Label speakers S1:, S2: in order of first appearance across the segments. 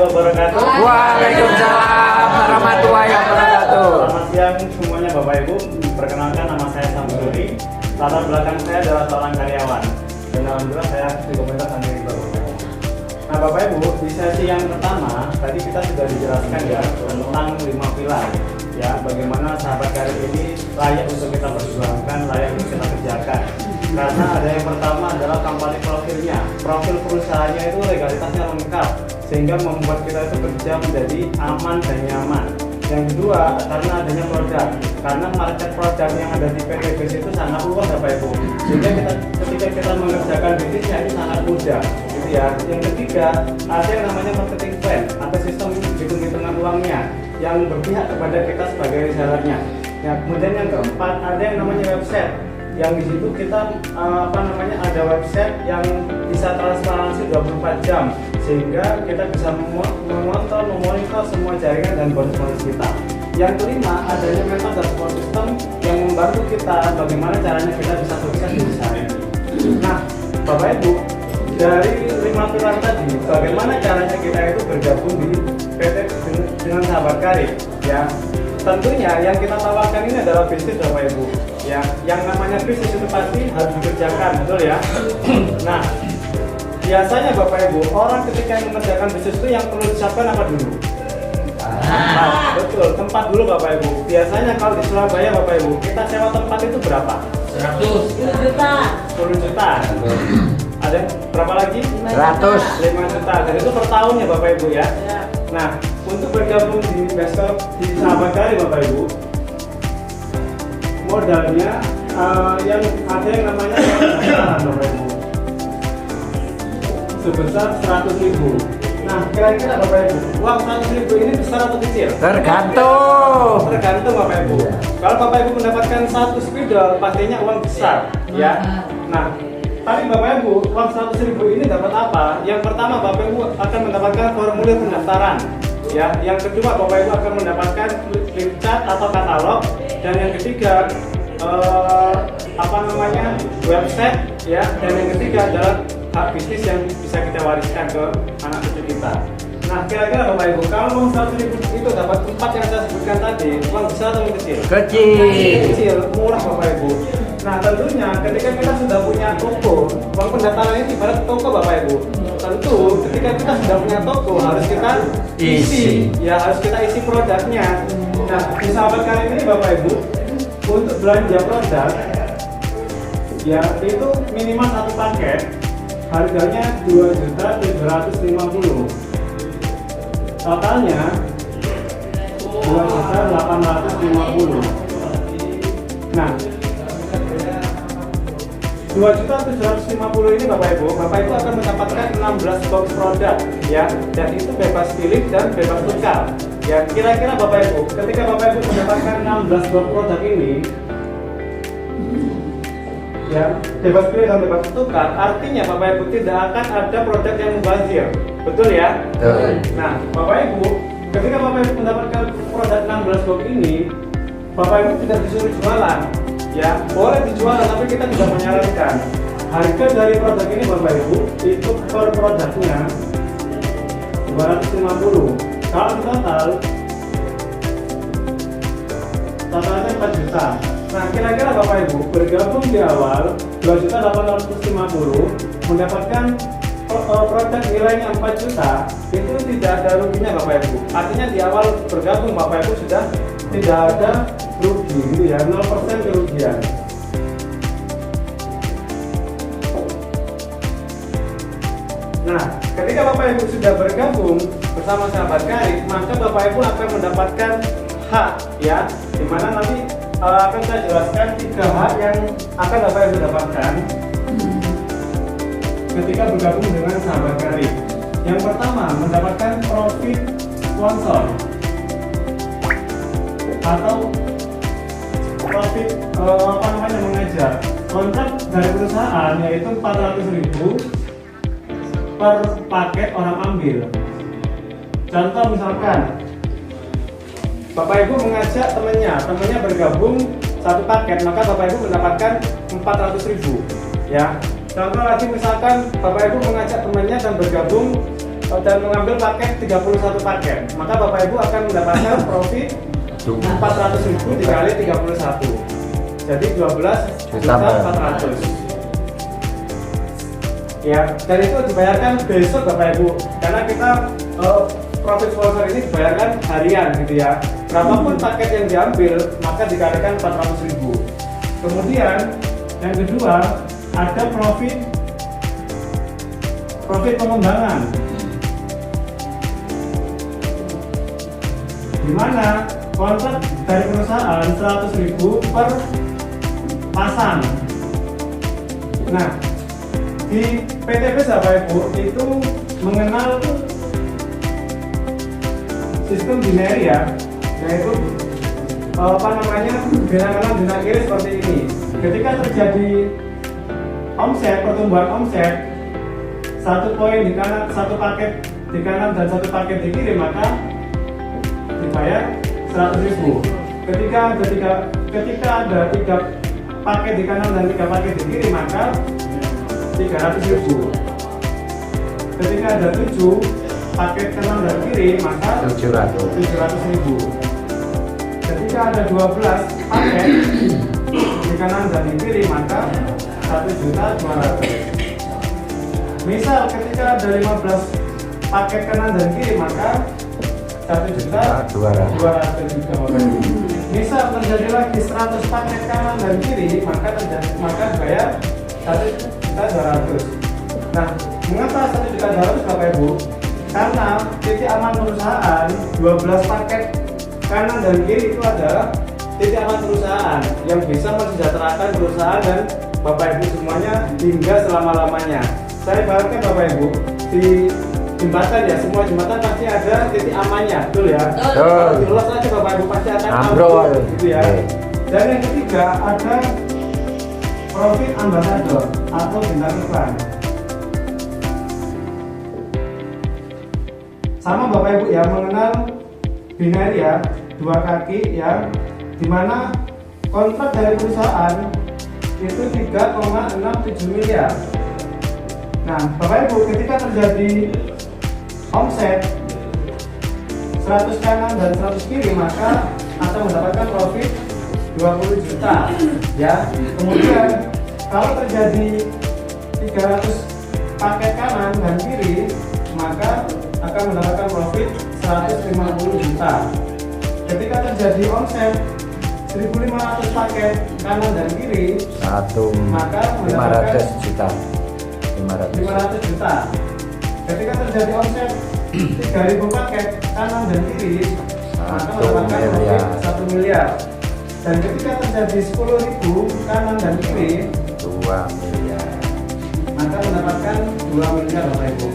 S1: wabarakatuh.
S2: Waalaikumsalam warahmatullahi wabarakatuh.
S1: Selamat siang semuanya Bapak Ibu. Perkenalkan nama saya Samsuri. Latar belakang saya adalah seorang karyawan. Dan alhamdulillah saya di komunitas Santri Baru. Nah Bapak Ibu, di sesi yang pertama tadi kita sudah dijelaskan ya tentang 5 pilar. Ya, bagaimana sahabat karir ini layak untuk kita perjuangkan, layak untuk kita kerjakan. Karena ada yang pertama adalah kampanye profilnya. Profil perusahaannya itu legalitasnya lengkap, sehingga membuat kita itu kerja menjadi aman dan nyaman. Yang kedua, karena adanya produk. Karena market produk yang ada di PT BES itu sangat luas Bapak Ibu. Sehingga ketika kita mengerjakan bisnisnya itu sangat mudah. Gitu ya. Yang ketiga, ada yang namanya marketing plan atau sistem hitung-hitungan uangnya yang berpihak kepada kita sebagai resellernya. Nah, kemudian yang keempat, ada yang namanya website. Yang di situ kita ada website yang bisa transparansi 24 jam sehingga kita bisa memonitor semua jaringan dan bonus-bonus kita. Yang kelima, adanya mental dan support system yang membantu kita bagaimana caranya kita bisa sukses di usaha ini. Nah, Bapak Ibu, dari 5 pilar tadi, bagaimana caranya kita itu bergabung di PT dengan sahabat karir? Ya, tentunya yang kita tawarkan ini adalah bisnis Bapak Ibu. Ya, yang namanya bisnis itu pasti harus dikerjakan, betul ya. Nah, biasanya Bapak Ibu, orang ketika mengerjakan bisnis itu yang perlu disiapkan apa dulu? Nah, betul, tempat dulu Bapak Ibu. Biasanya kalau di Surabaya Bapak Ibu, kita sewa tempat itu berapa?
S3: 10 juta.
S1: 10 juta. Ada berapa lagi?
S2: 100.
S1: 5 juta. Dan itu per tahunnya Bapak Ibu ya. Nah, untuk bergabung di investor di sahabat karir Bapak Ibu, modalnya yang ada yang namanya Bapak Ibu sebesar 100.000. Nah, kira-kira Bapak Ibu, uang 100.000 ini besar atau kecil?
S2: Tergantung.
S1: Tergantung Bapak Ibu. Kalau Bapak Ibu mendapatkan 1 spidol, pastinya uang besar, ya. Nah, tapi Bapak Ibu, uang 100.000 ini dapat apa? Yang pertama, Bapak Ibu akan mendapatkan formulir pendaftaran. Ya, yang kedua Bapak Ibu akan mendapatkan link chat atau katalog, dan yang ketiga website, ya, dan yang ketiga adalah hak bisnis yang bisa kita wariskan ke anak cucu kita. Nah, kira-kira Bapak Ibu, kalau uang 100.000 itu dapat 4 yang saya sebutkan tadi, uang besar atau kecil? Kecil, murah Bapak Ibu. Nah, tentunya ketika kita sudah punya toko, uang pendaftaran ini ibarat toko Bapak Ibu. Tentu ketika kita sudah punya toko harus kita isi, ya harus kita isi produknya. Nah, di sahabat karir ini Bapak Ibu, untuk belanja produk, ya itu minimal 1 paket, harganya 2.750.000. Totalnya 2.850.000. Nah, 2.750.000 ini Bapak Ibu akan mendapatkan 16 box produk, ya, dan itu bebas pilih dan bebas tukar. Ya, kira-kira Bapak Ibu, ketika Bapak Ibu mendapatkan 16 box produk ini, ya, bebas pilih dan bebas tukar, artinya Bapak Ibu tidak akan ada produk yang mubazir, betul ya?
S2: Betul.
S1: Nah, Bapak Ibu, ketika Bapak Ibu mendapatkan produk 16 box ini, Bapak Ibu tidak disuruh jualan. Ya, boleh dijual, tapi kita tidak menyarankan. Harga dari produk ini Bapak Ibu itu per produknya 250. Kalau totalnya 4 juta. Nah, kira-kira Bapak Ibu bergabung di awal 2.850.000 mendapatkan produk nilainya 4 juta, itu tidak ada ruginya Bapak Ibu. Artinya di awal bergabung Bapak Ibu sudah tidak ada rugi, gitu ya, 0% kerugian. Nah, ketika Bapak Ibu sudah bergabung bersama sahabat karir, maka Bapak Ibu akan mendapatkan hak, ya, dimana nanti akan saya jelaskan 3 hak yang akan Bapak Ibu dapatkan ketika bergabung dengan sahabat karir. Yang pertama, mendapatkan profit sponsor atau profit mengajar. Kontrak dari perusahaan yaitu 400.000 per paket orang ambil. Contoh misalkan Bapak Ibu mengajak temannya bergabung 1 paket, maka Bapak Ibu mendapatkan 400.000, ya. Contoh lagi misalkan Bapak Ibu mengajak temannya dan bergabung dan mengambil paket 31 paket, maka Bapak Ibu akan mendapatkan profit 400.000 dikali 31. Jadi 12.400.000. Ya, dan itu dibayarkan besok Bapak Ibu, karena kita profit sponsor ini dibayarkan harian gitu ya. Berapapun paket yang diambil maka dikalikan 400.000. Kemudian yang kedua ada profit pengembangan, di mana kontrak dari perusahaan 100.000 per pasang. Nah, di PTB Bapak Ibu itu mengenal sistem binary ya, yaitu bina kanan bina kiri seperti ini. Ketika terjadi pertumbuhan omset, satu poin di kanan, satu paket di kanan dan satu paket di kiri, maka dibayar 100.000. Ketika ada 3 paket di kanan dan 3 paket di kiri, maka 300.000. Ketika ada 7 paket kanan dan kiri, maka 700.000. Ketika ada 12 paket di kanan dan di kiri, maka 1.200.000. Misal ketika ada 15 paket kanan dan kiri, maka 1.200.000 juga. Misal terjadi lagi 100 paket kanan dan kiri, maka bayar 1.200.000. Nah, mengapa 1.200.000 Bapak Ibu? Karena titik aman perusahaan 12 paket kanan dan kiri itu adalah titik aman perusahaan yang bisa mensejahterakan perusahaan dan Bapak Ibu semuanya hingga selama-lamanya. Saya ibaratkan Bapak Ibu, di jembatan ya, semua jembatan pasti ada titik amannya, betul ya? Kalau jelas aja Bapak Ibu pasti akan ambrol gitu ya. Dan yang ketiga ada profit ambassador atau bintang iklan. Sama Bapak Ibu ya, mengenal binary ya, 2 kaki ya, dimana kontrak dari perusahaan itu 3,67 miliar. Nah, Bapak Ibu, ketika terjadi omset 100 kanan dan 100 kiri, maka akan mendapatkan profit 20 juta ya. Kemudian kalau terjadi 300 paket kanan dan kiri, maka akan mendapatkan profit 150 juta. Ketika terjadi omset 1.500 paket kanan dan kiri, maka mendapatkan 500 juta. Ketika terjadi omset 3.000 paket kanan dan kiri, maka mendapatkan profit 1 miliar. Dan ketika terjadi 10.000 kanan dan kiri,
S2: 2 miliar.
S1: maka mendapatkan 2 miliar Bapak Ibu.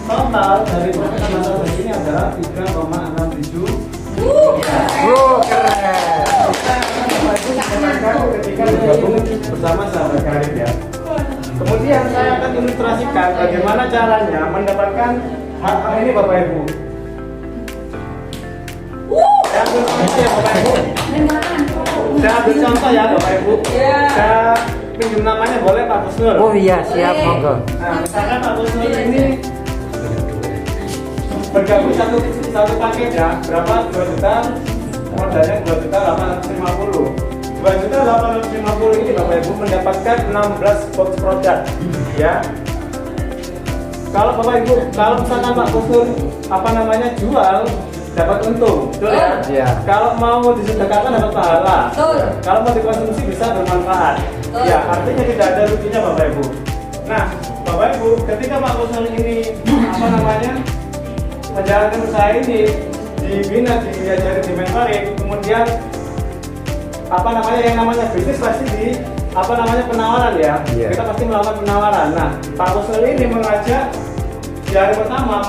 S1: Total dari profit ambassador ini adalah 3,67 miliar.
S2: Keren.
S1: Ketika bergabung bersama sahabat karib ya. Kemudian saya akan ilustrasikan bagaimana caranya mendapatkan hal ini Bapak Ibu. Saya ambil contoh ya Bapak Ibu. Saya ambil contoh ya Bapak Ibu. Saya pinjam namanya boleh Pak Kusnul.
S2: Oh iya, siap monggo.
S1: Nah, misalkan Pak Kusnul ini bergabung satu paket ya, berapa? 2 juta, modalnya 2.850. 2.850 ini Bapak Ibu mendapatkan 16 box produk ya. Kalau Bapak Ibu, kalau misalkan Pak Kusnul jual dapat untung, betul ya?
S2: Iya.
S1: Kalau mau disedekahkan dapat pahala. Kalau mau dikonsumsi bisa bermanfaat. Ya, artinya tidak ada ruginya Bapak Ibu. Nah, Bapak Ibu, ketika Pak Kusnul ini menjalankan usaha ini, dibina, diajari di mentoring, kemudian yang namanya bisnis pasti di penawaran ya.
S2: Yeah.
S1: Kita pasti melakukan penawaran. Nah, Pak Kusnul ini mengajak di hari pertama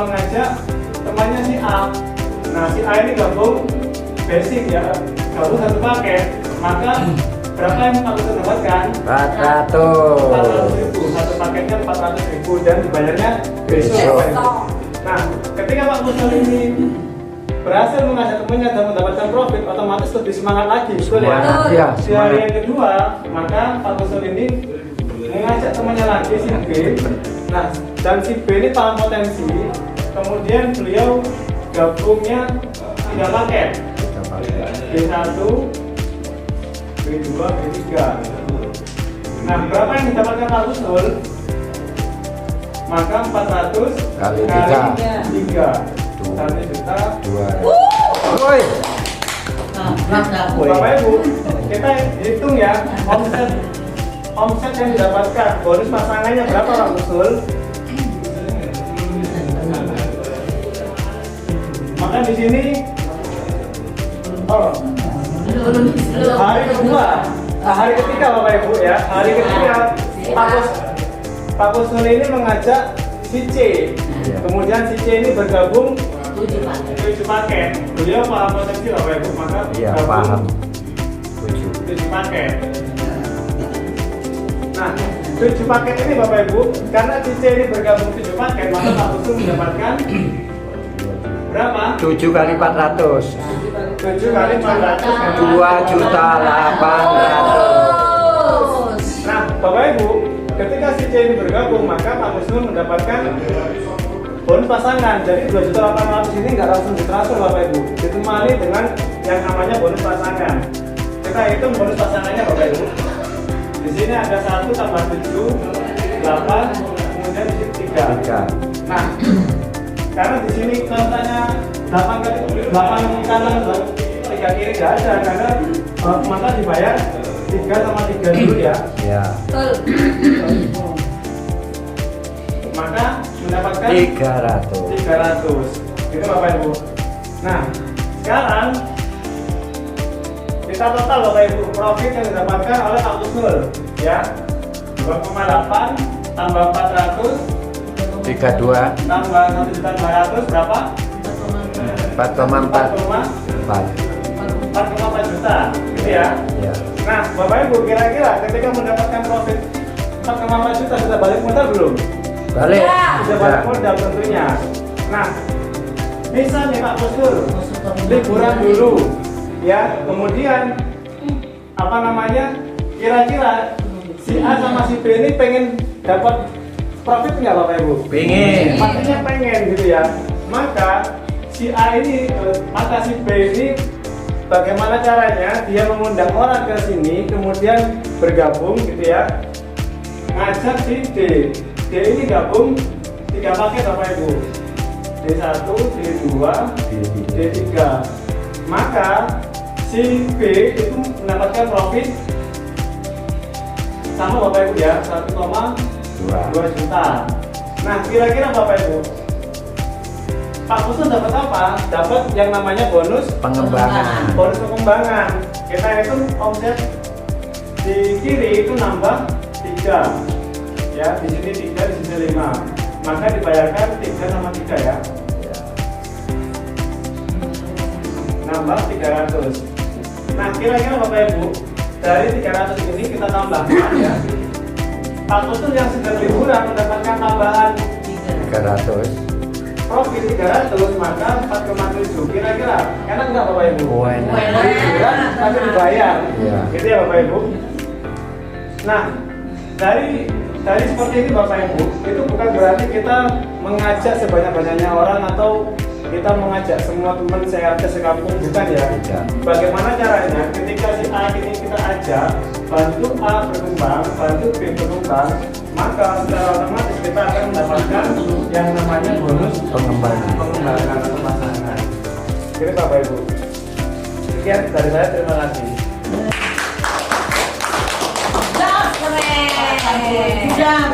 S1: temannya si A. Nah, si A ini gabung basic ya, gabung satu paket. Maka berapa yang Pak Kusnul dapatkan? 400.000. Satu paketnya 400.000 dan dibayarnya besok. Nah, ketika Pak Kusnul ini berhasil mengajak temannya dan mendapatkan profit, otomatis lebih semangat lagi, betul ya?
S2: Iya.
S1: Di hari yang kedua, maka Pak Kusnul ini mengajak temannya lagi si B. Nah, dan si B ini paham potensi kemudian beliau gabungnya 3 paket, B1, B2, B3. Nah, berapa yang didapatkan Pak Husnul? Maka 400
S2: Kali
S1: kali
S2: 3.
S1: 3 1 juta
S2: 2. Woi.
S1: Bapak Ibu, kita hitung ya omset yang didapatkan, bonus pasangannya berapa Pak Husnul? Maka di sini hari kedua, hari ketiga Bapak Ibu ya, hari ketiga Pak Husnul ini mengajak si C, kemudian si C ini bergabung 7 paket. Beliau paham potensi Bapak Ibu, maka
S2: Iya,
S1: gabung
S2: paham.
S1: 7 paket. Nah, 7 paket ini Bapak Ibu, karena si C ini bergabung 7 paket, maka Pak Husnul mendapatkan berapa?
S2: 7 kali 400.
S1: 7 kali 400.
S2: 2.800.000.
S1: Nah, Bapak Ibu, ketika si C ini bergabung, maka Pak Husnul mendapatkan bonus pasangan. Jadi 2.800.000 ini nggak langsung ditransfer Bapak Ibu, ditemani dengan yang namanya bonus pasangan. Kita hitung bonus pasangannya Bapak Ibu. Di sini ada 1 tambah 7, 8, kemudian di sini 3. Nah, karena di sini contohnya 8 kanan 3 kiri nggak ada, karena maka dibayar 3 sama 3 dulu ya.
S2: Ya.
S1: Maka mendapatkan
S2: 300.
S1: gitu Bapak Ibu. Nah, sekarang kita total Bapak Ibu profit yang didapatkan oleh Pak Husnul ya, 2,8 tambah 400
S2: 32.
S1: tambah 1.200.000 berapa?
S2: 4,4.
S1: 4,4 juta gitu ya.
S2: Ya.
S1: Nah, Bapak Ibu kira-kira ketika mendapatkan profit 4,4 juta sudah balik modal belum?
S2: Balik.
S1: Sudah balik modal tentunya. Nah, misalnya Pak Husnul liburan dulu ya, kemudian apa namanya, kira-kira si A sama si B ini pengen dapat profit nggak Bapak Ibu?
S2: Pengen.
S1: Pastinya pengen gitu ya. Maka si A ini, maka si B ini bagaimana caranya dia mengundang orang ke sini, kemudian bergabung gitu ya, ngajak si D. D ini gabung 3 paket Bapak Ibu, D1, D2, D3. Maka si B itu mendapatkan profit sama Bapak Ibu ya, 1,2 juta. Nah, kira-kira Bapak Ibu, Pak Husnul dapat apa? Dapat yang namanya bonus
S2: Pengembangan.
S1: bonus pengembangan. Kita itu omset di kiri itu nambah 3 ya, di sini 3, di sini 5, maka dibayarkan 3 sama 3 ya, nambah 300. Nah, kira-kira Bapak Ibu, dari 300 ini kita tambahkan ya, Pak Husnul yang sedang liburan mendapatkan tambahan
S2: 300.
S1: profit 300, maka 4,7. Kira-kira enak nggak Bapak Ibu?
S2: Enak.
S1: Liburan tapi dibayar,
S2: Iya.
S1: gitu ya Bapak Ibu. Nah, dari seperti ini Bapak Ibu, itu bukan berarti kita mengajak sebanyak-banyaknya orang atau kita mengajak semua teman seharga sekampung, bukan ya.
S2: Tidak.
S1: Bagaimana caranya? Ketika si A ini kita ajak, bantu A berkembang, bantu B berkembang, maka secara otomatis kita akan mendapatkan yang namanya bonus pengembangan atau pasangan. Jadi Bapak Ibu, sekian dari saya, terima kasih.
S4: Keren.